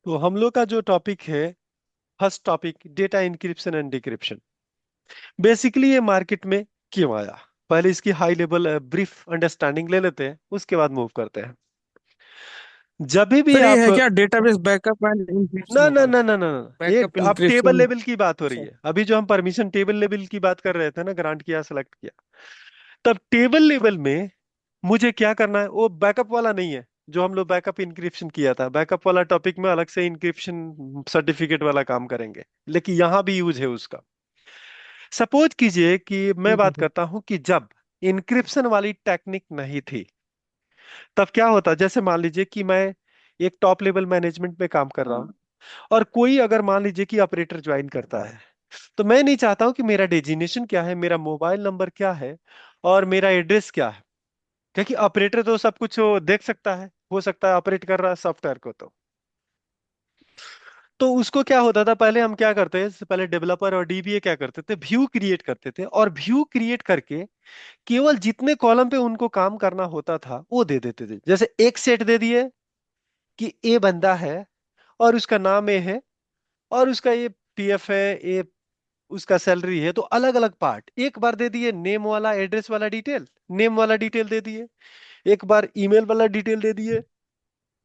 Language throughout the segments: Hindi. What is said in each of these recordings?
तो हम लोग का जो टॉपिक है, first topic, data encryption and decryption. Basically ये मार्केट में क्यों आया, पहले इसकी हाई लेवल ब्रीफ अंडरस्टैंडिंग ले लेते हैं, उसके बाद मूव करते हैं। जब भी सर ये आप, है क्या डेटाबेस बैकअप एंड ना इंक्रिप्शन ना वाला? ना ना ना ना, ये बैकअप अब टेबल इंक्रिप्शन। लेवल की बात हो रही सर है। अभी जो हम परमिशन टेबल लेवल की बात कर रहे थे ना, ग्रांट किया, सेलेक्ट किया, तब टेबल लेवल में मुझे क्या करना है, वो बैकअप वाला नहीं है। जो हम लोग बैकअप इंक्रिप्शन किया था, बैकअप वाला टॉपिक में अलग से इंक्रिप्शन सर्टिफिकेट वाला काम करेंगे, लेकिन यहां भी यूज है उसका। सपोज कीजिए कि मैं ठीक है बात सर। करता हूं कि जब इंक्रिप्शन वाली टेक्निक नहीं थी, तब क्या होता। जैसे मान लीजिए कि मैं एक टॉप लेवल मैनेजमेंट में काम कर रहा हूं, और कोई अगर मान लीजिए कि ऑपरेटर ज्वाइन करता है, तो मैं नहीं चाहता हूं कि मेरा डेजिग्नेशन क्या है, मेरा मोबाइल नंबर क्या है, और मेरा एड्रेस क्या है। क्योंकि ऑपरेटर तो सब कुछ वो देख सकता है, हो सकता है ऑपरेट कर रहा है सॉफ्टवेयर को। तो उसको क्या होता था, पहले हम क्या करते हैं, पहले डेवलपर और डीबीए क्या करते थे, व्यू क्रिएट करते थे, और व्यू क्रिएट करके केवल जितने कॉलम पे उनको काम करना होता था वो दे देते थे। जैसे एक सेट दे दिए कि ए बंदा है, और उसका नाम ए है, और उसका ये पीएफ है, ये उसका सैलरी है। तो अलग अलग पार्ट एक बार दे दिए, नेम वाला, एड्रेस वाला डिटेल, नेम वाला डिटेल दे दिए, एक बार ईमेल वाला डिटेल दे दिए,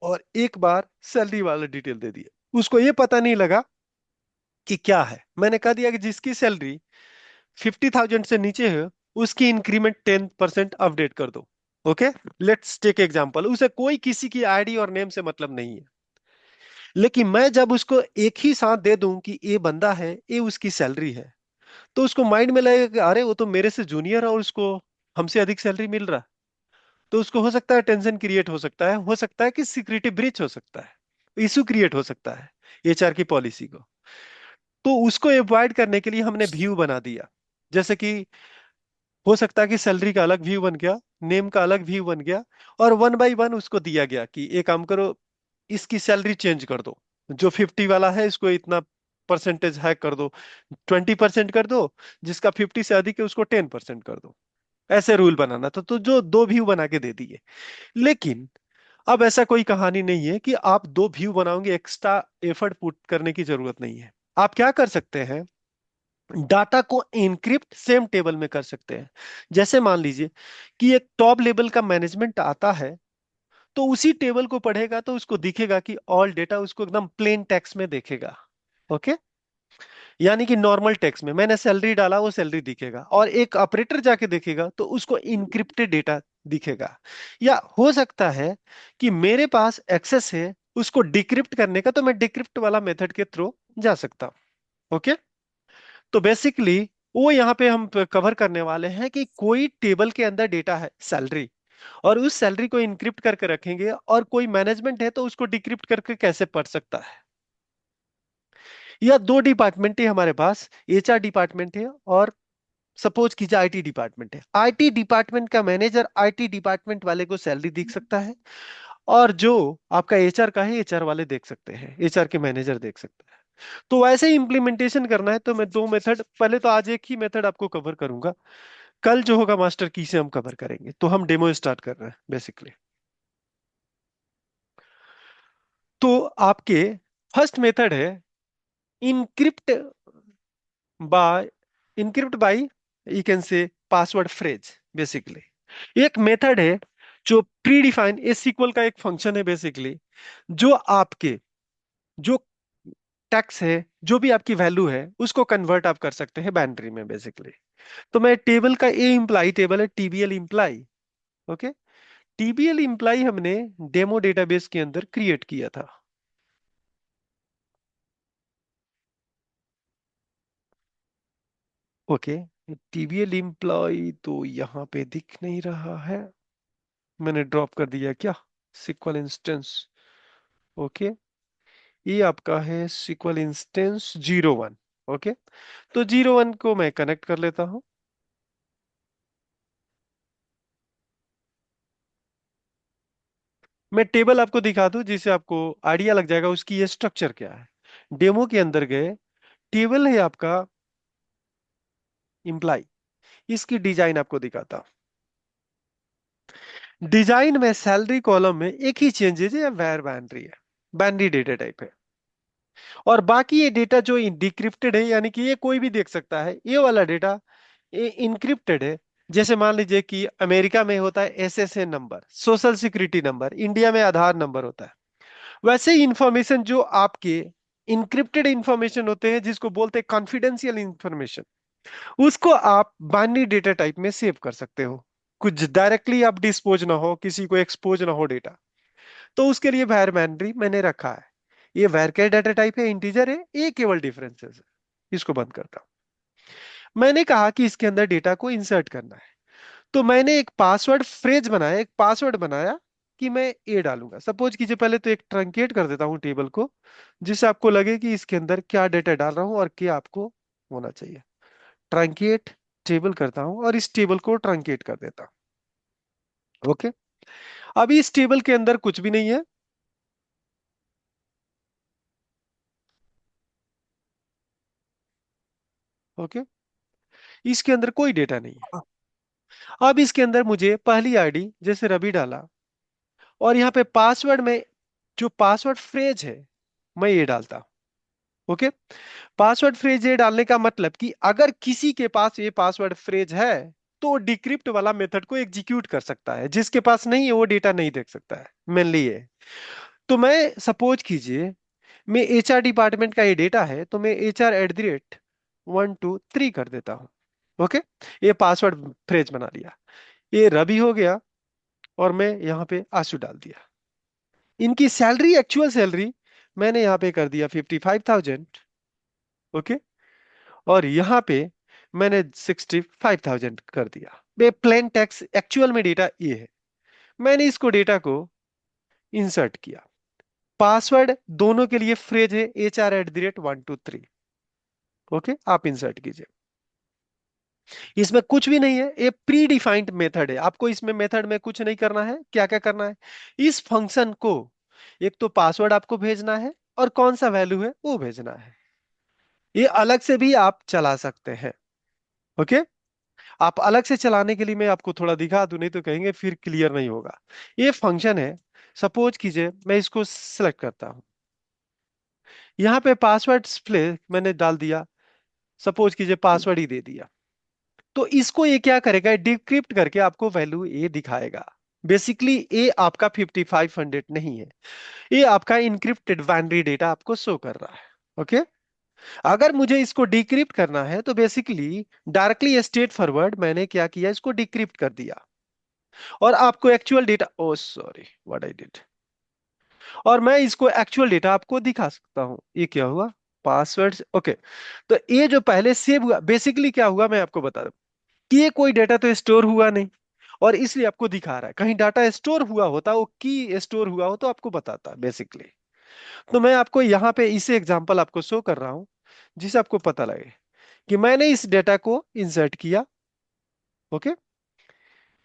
और एक बार सैलरी वाला डिटेल दे दिए। उसको ये पता नहीं लगा कि क्या है। मैंने कह दिया कि जिसकी सैलरी 50,000 से नीचे है, उसकी इंक्रीमेंट 10% अपडेट कर दो। Okay, let's take example. उसे कोई किसी की आईडी और नेम से मतलब नहीं है, लेकिन मैं जब उसको एक ही साथ दे दूं कि ये बंदा है, ये उसकी सैलरी है, तो उसको माइंड में लगेगा कि अरे वो तो मेरे से जूनियर है और उसको हमसे अधिक सैलरी मिल रहा है। तो उसको हो सकता है टेंशन क्रिएट हो सकता है कि सिक्योरिटी ब्रीच हो सकता है, इशू क्रिएट हो सकता है एचआर की पॉलिसी को। तो उसको अवॉइड करने के लिए हमने व्यू बना दिया। जैसे कि हो सकता है कि सैलरी का अलग व्यू बन गया, नेम का अलग व्यू बन गया, और वन बाय वन उसको दिया गया कि ये काम करो, इसकी सैलरी चेंज कर दो। जो 50 वाला है इसको इतना परसेंटेज हैक कर दो, 20% कर दो, जिसका 50 से अधिक है उसको 10% कर दो। ऐसे रूल बनाना था, तो जो दो व्यू बना के दे दिए। लेकिन अब ऐसा कोई कहानी नहीं है कि आप दो व्यू बनाओगे, एक्स्ट्रा एफर्ट पुट करने की जरूरत नहीं है। आप क्या कर सकते हैं, डाटा को एनक्रिप्ट सेम टेबल में कर सकते हैं। जैसे मान लीजिए कि एक टॉप लेवल का मैनेजमेंट आता है, तो उसी टेबल को पढ़ेगा तो उसको दिखेगा कि ऑल डेटा, उसको एकदम प्लेन टेक्स्ट में देखेगा। ओके, यानी कि नॉर्मल टेक्स्ट में मैंने सैलरी डाला, वो सैलरी दिखेगा, और एक ऑपरेटर जाके देखेगा तो उसको इनक्रिप्टेड डेटा दिखेगा। या हो सकता है कि मेरे पास एक्सेस है उसको डिक्रिप्ट करने का, तो मैं डिक्रिप्ट वाला मेथड के थ्रू जा सकता हूं। ओके, तो बेसिकली वो यहाँ पे हम कवर करने वाले हैं कि कोई टेबल के अंदर डेटा है सैलरी, और उस सैलरी को इनक्रिप्ट करके रखेंगे, और कोई मैनेजमेंट है तो उसको डिक्रिप्ट करके कैसे पढ़ सकता है। या दो डिपार्टमेंट है हमारे पास, एचआर डिपार्टमेंट है, और सपोज कीजिए आईटी डिपार्टमेंट है। आईटी डिपार्टमेंट का मैनेजर आईटी डिपार्टमेंट वाले को सैलरी दिख सकता है, और जो आपका एचआर का है, एचआर वाले देख सकते हैं, एचआर के मैनेजर देख सकते हैं। तो वैसे ही इंप्लीमेंटेशन करना है, तो मैं दो मेथड, पहले तो आज एक ही मेथड आपको कवर करूंगा, कल जो होगा मास्टर की से हम कवर करेंगे। तो हम डेमो स्टार्ट कर रहे हैं बेसिकली। तो आपके फर्स्ट मेथड है encrypt by, encrypt by, you can say password phrase. Basically एक मेथड है जो प्री डिफाइन एसक्यूएल का एक फंक्शन है बेसिकली, जो आपके जो टेक्स्ट है, जो भी आपकी वैल्यू है, उसको कन्वर्ट आप कर सकते हैं बाइनरी में बेसिकली। तो मैं टेबल का ए इम्प्लाई टेबल है, टीबीएल इम्प्लाई। ओके, टीबीएल इम्प्लाई हमने डेमो डेटाबेस के अंदर क्रिएट किया था। ओके, टीबीएल इम्प्लाई तो यहाँ पे दिख नहीं रहा है, मैंने ड्रॉप कर दिया क्या, सिक्वल इंस्टेंस। ओके, ये आपका है सिक्वल इंस्टेंस 01। ओके, तो 01 को मैं कनेक्ट कर लेता हूं। मैं टेबल आपको दिखा दूं जिससे आपको आइडिया लग जाएगा उसकी ये स्ट्रक्चर क्या है। डेमो के अंदर गए, टेबल है आपका इम्प्लाई, इसकी डिजाइन आपको दिखाता हूं। डिजाइन में सैलरी कॉलम में एक ही चेंजेज है, वेर बाइनरी है, बाइनरी डेटा टाइप है। और बाकी ये डेटा जो डिक्रिप्टेड है, यानी कि ये कोई भी देख सकता है, ये वाला डेटा ये इनक्रिप्टेड है। जैसे मान लीजिए कि अमेरिका में होता है SSN number, social security number, India में आधार नंबर होता है। वैसे ही इंफॉर्मेशन जो आपके इनक्रिप्टेड इंफॉर्मेशन होते हैं, जिसको बोलते हैं कॉन्फिडेंशियल इंफॉर्मेशन, उसको आप बाइनरी डेटा टाइप में सेव कर सकते हो। कुछ डायरेक्टली आप डिस्पोज ना हो, किसी को एक्सपोज ना हो डेटा, तो उसके लिए var बाइनरी मैंने रखा है। ये var का डाटा टाइप है, इंटीजर है, ये केवल डिफरेंसेस है। इसको बंद करता हूं। मैंने कहा कि इसके अंदर डेटा को इंसर्ट करना है, तो मैंने एक पासवर्ड फ्रेज बनाया, एक पासवर्ड बनाया कि मैं ए डालूंगा। सपोज कीजिए, पहले तो एक ट्रंकेट कर देता हूं टेबल को, जिससे आपको लगे कि इसके अंदर क्या डेटा डाल रहा हूं और क्या आपको होना चाहिए। ट्रंकेट टेबल करता हूं और इस टेबल को ट्रंकेट कर देता हूं। ओके। अभी इस टेबल के अंदर कुछ भी नहीं है। ओके। इसके अंदर कोई डेटा नहीं है। अब इसके अंदर मुझे पहली आईडी जैसे रवि डाला, और यहाँ पे पासवर्ड में जो पासवर्ड फ्रेज है मैं ये डालता हूं। ओके। पासवर्ड फ्रेज ये डालने का मतलब कि अगर किसी के पास ये पासवर्ड फ्रेज है, तो डिक्रिप्ट वाला मेथड को एग्जीक्यूट कर सकता है। जिसके पास नहीं है वो डेटा नहीं देख सकता है, मेनली ये। तो मैं सपोज कीजिए, मैं एचआर डिपार्टमेंट का ये डेटा है, तो मैं HR@123 कर देता हूं। ओके। ये पासवर्ड फ्रेज बना लिया। ये रवि हो गया, और मैं यहाँ पे आंसू डाल दिया। इनकी सैलरी, एक्चुअल सैलरी मैंने यहाँ पे कर दिया 55,000। ओके। और यहाँ पे मैंने 65,000 कर दिया। बे प्लेन टैक्स एक्चुअल में डेटा ये है। मैंने इसको डेटा को इंसर्ट किया। पासवर्ड दोनों के लिए फ्रेज है HR@123। ओके, आप इंसर्ट कीजिए। इसमें कुछ भी नहीं है, ये प्री डिफाइंड मेथड है। आपको इसमें मेथड में कुछ नहीं करना है। क्या क्या करना है, इस फंक्शन को एक तो पासवर्ड आपको भेजना है, और कौन सा वैल्यू है वो भेजना है। ये अलग से भी आप चला सकते हैं। ओके। आप अलग से चलाने के लिए मैं आपको थोड़ा दिखा दूं, नहीं तो कहेंगे फिर क्लियर नहीं होगा। ये फंक्शन है। सपोज कीजिए मैं इसको सिलेक्ट करता हूं, यहाँ पे पासवर्ड प्ले मैंने डाल दिया। सपोज कीजिए पासवर्ड ही दे दिया, तो इसको ये क्या करेगा, डिक्रिप्ट करके आपको वैल्यू ए दिखाएगा। बेसिकली ए आपका 5500 नहीं है, ये आपका इनक्रिप्टेड बाइनरी डेटा आपको शो कर रहा है। ओके। अगर मुझे इसको डिक्रिप्ट करना है, तो बेसिकली डायरेक्टली स्ट्रेट फॉरवर्ड मैंने क्या किया, इसको डिक्रिप्ट कर दिया, और आपको actual data, oh sorry what I did, और मैं इसको एक्चुअल डेटा आपको दिखा सकता हूं। ये क्या हुआ, पासवर्ड। ओके। तो ये जो पहले सेव हुआ, बेसिकली क्या हुआ मैं आपको बता दूं कि ये कोई डेटा तो स्टोर हुआ नहीं, और इसलिए आपको दिखा रहा है। कहीं डाटा स्टोर हुआ होता, वो की स्टोर हुआ हो, तो आपको बताता बेसिकली। तो मैं आपको यहाँ पे इसे एग्जांपल आपको शो कर रहा हूं, जिससे आपको पता लगे कि मैंने इस डेटा को इंसर्ट किया। ओके।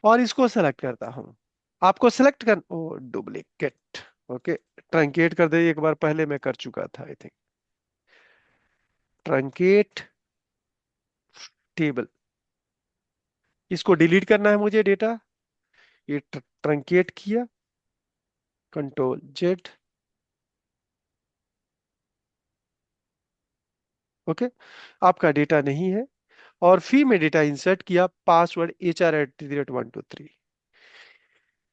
और इसको सेलेक्ट करता हूं। आपको सेलेक्ट कर, ओ डुप्लीकेट। ओके। ट्रंकेट कर दे, एक बार पहले मैं कर चुका था आई थिंक। ट्रंकेट टेबल, इसको डिलीट करना है मुझे डेटा। ये ट्रंकेट किया, Ctrl Z। ओके। आपका डेटा नहीं है, और फिर मैं डेटा इंसर्ट किया, पासवर्ड HR@123।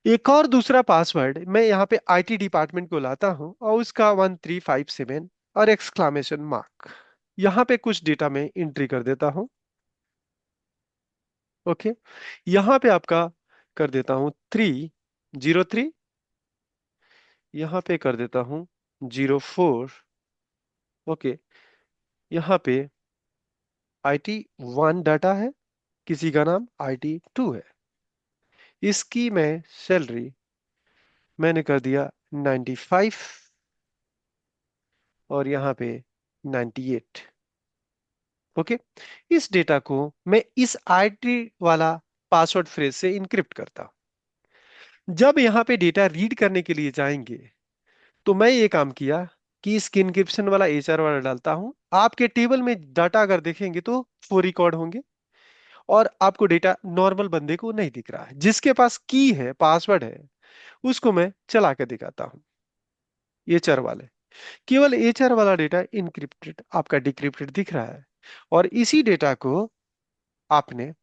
एक और दूसरा पासवर्ड मैं यहाँ पे IT डिपार्टमेंट को लाता हूँ, और उसका 1357 और एक्सक्लामेशन मार्क। यहाँ पे कुछ डेटा में एंट्री कर देता हूँ। ओके। यहाँ पे आपका कर देता हूँ 303। यहाँ पे कर देता हूँ 04। ओके। यहाँ पे IT1 डाटा है, किसी का नाम IT2 है। इसकी मैं सैलरी मैंने कर दिया 95, और यहाँ पे 98। ओके। इस डेटा को मैं इस IT वाला पासवर्ड फ्रेज से इनक्रिप्ट करता हूं। जब यहाँ पे डेटा रीड करने के लिए जाएंगे, तो मैं ये काम किया कि इस इनक्रिप्शन वाला HR वाला डालता हूं। आपके टेबल में डाटा अगर देखेंगे तो 4 रिकॉर्ड होंगे, और आपको डेटा नॉर्मल बंदे को नहीं दिख रहा है। जिसके पास की है, पासवर्ड है, उसको मैं चला के दिखाता हूं। ये चर वाले केवल एचआर वाला डेटा इनक्रिप्टेड, आपका डिक्रिप्टेड दिख रहा है। और इसी डेटा को आपने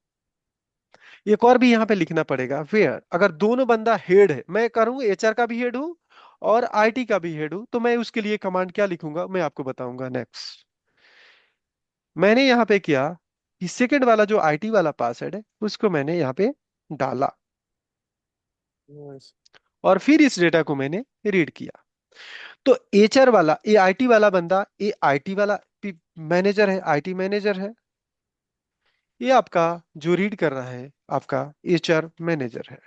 एक और भी यहां पे लिखना पड़ेगा, वेयर अगर दोनों बंदा हेड है, मैं करूँ एचआर का भी हेड हूं और आईटी का भी हेड हूं, तो मैं उसके लिए कमांड क्या लिखूंगा मैं आपको बताऊंगा नेक्स्ट। मैंने यहां पे किया कि सेकंड वाला जो आईटी वाला पासवर्ड है उसको मैंने यहाँ पे डाला, yes। और फिर इस डेटा को मैंने रीड किया। तो एचआर वाला, ये आईटी वाला बंदा, ये आईटी वाला मैनेजर है, आईटी मैनेजर है। ये आपका जो रीड कर रहा है आपका एचआर मैनेजर है।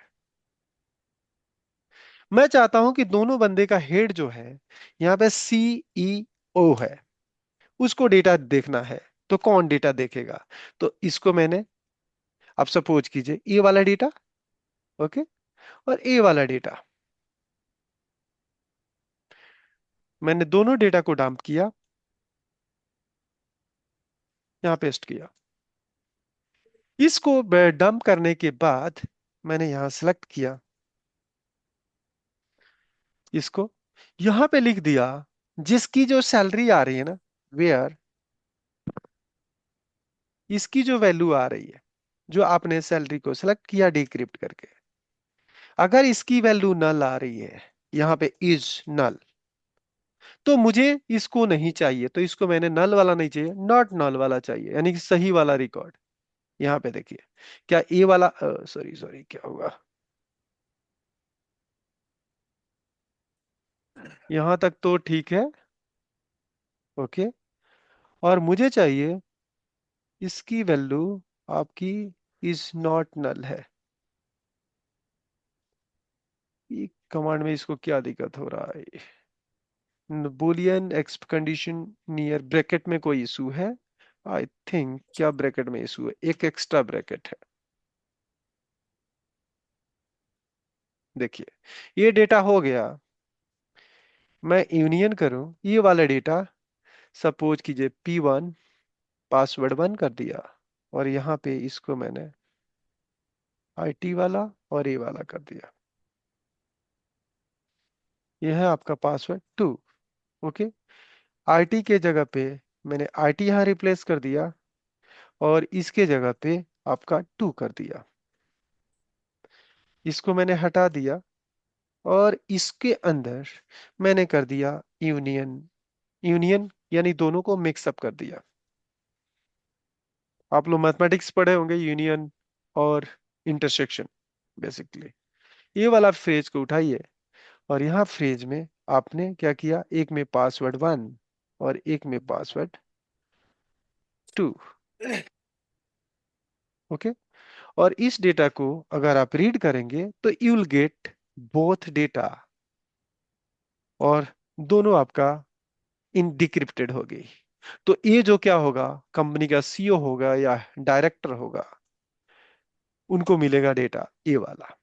मैं चाहता हूं कि दोनों बंदे का हेड जो है यहाँ पे सीईओ है, उसको डेटा देखना है। तो कौन डेटा देखेगा? तो इसको मैंने, आप सपोज कीजिए ए वाला डेटा, ओके, और ए वाला डेटा, मैंने दोनों डेटा को डंप किया, यहाँ पेस्ट किया। इसको डंप करने के बाद मैंने यहां सेलेक्ट किया, इसको यहां पे लिख दिया, जिसकी जो सैलरी आ रही है ना, वेयर इसकी जो वैल्यू आ रही है, जो आपने सैलरी को सेलेक्ट किया डिक्रिप्ट करके, अगर इसकी वैल्यू नल आ रही है, यहाँ पे इज नल, तो मुझे इसको नहीं चाहिए। तो इसको मैंने नल वाला नहीं चाहिए, नॉट नल वाला चाहिए, यानी कि सही वाला रिकॉर्ड। यहाँ पे देखिए, क्या ए वाला, सॉरी सॉरी, क्या हुआ, यहां तक तो ठीक है, ओके। और मुझे चाहिए इसकी वैल्यू आपकी इज नॉट नल है। ये कमांड में इसको क्या दिक्कत हो रहा है? Boolean x condition near bracket में कोई इशू है, आई थिंक। क्या ब्रैकेट में इशू है? एक एक्स्ट्रा ब्रैकेट है। देखिए, ये डेटा हो गया। मैं यूनियन करूं ये वाला डेटा, सपोज कीजिए P1 पासवर्ड 1 कर दिया, और यहाँ पे इसको मैंने आईटी वाला और ए वाला कर दिया। यह है आपका पासवर्ड 2, ओके। आईटी के जगह पे मैंने आईटी यहाँ रिप्लेस कर दिया, और इसके जगह पे आपका 2 कर दिया। इसको मैंने हटा दिया, और इसके अंदर मैंने कर दिया यूनियन। यूनियन यानी दोनों को मिक्सअप कर दिया। आप लोग मैथमेटिक्स पढ़े होंगे, यूनियन और इंटरसेक्शन बेसिकली। ये वाला फ्रेज को उठाइए, और यहाँ फ्रेज में आपने क्या किया, एक में पासवर्ड 1 और एक में पासवर्ड 2, ओके। और इस डेटा को अगर आप रीड करेंगे तो you will get both data, और दोनों आपका इन डिक्रिप्टेड हो गई। तो ये जो क्या होगा, कंपनी का सीईओ होगा या डायरेक्टर होगा, उनको मिलेगा डेटा ये वाला।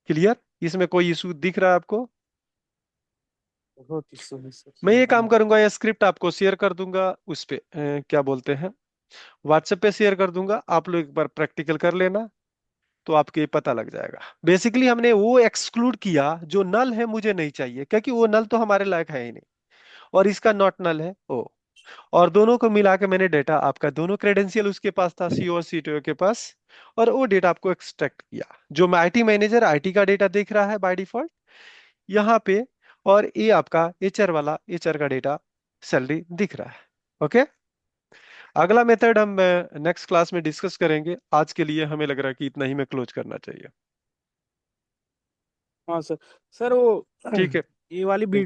क्लियर? इसमें कोई इशू दिख रहा है आपको? बहुत ही सही सर, मैं ये समझ काम में। करूंगा, ये स्क्रिप्ट आपको शेयर कर दूंगा उस पे, क्या बोलते हैं, व्हाट्सएप पे शेयर कर दूंगा। आप लोग एक बार प्रैक्टिकल कर लेना, तो आपको ये पता लग जाएगा। बेसिकली हमने वो एक्सक्लूड किया जो नल है, मुझे नहीं चाहिए, क्योंकि वो नल तो हमारे लायक है ही नहीं, और इसका नॉट नल है ओ। और दोनों को मिला के मैंने डेटा, आपका दोनों क्रेडेंशियल उसके पास था, सीओ और सीटीओ के पास, और वो डेटा आपको एक्सट्रैक्ट किया, जो मैं आईटी मैनेजर आईटी का डेटा देख रहा है बाय डिफॉल्ट यहाँ पे, और ये आपका एचआर वाला एचआर का डेटा सैलरी दिख रहा है, ओके। अगला मेथड हम नेक्स्ट क्लास में डिस्कस करेंगे। आज के लिए हमें लग रहा है कि इतना ही में क्लोज करना चाहिए। हाँ सर। सर वो ठीक है। ये वाली थैंक यू। वीडियो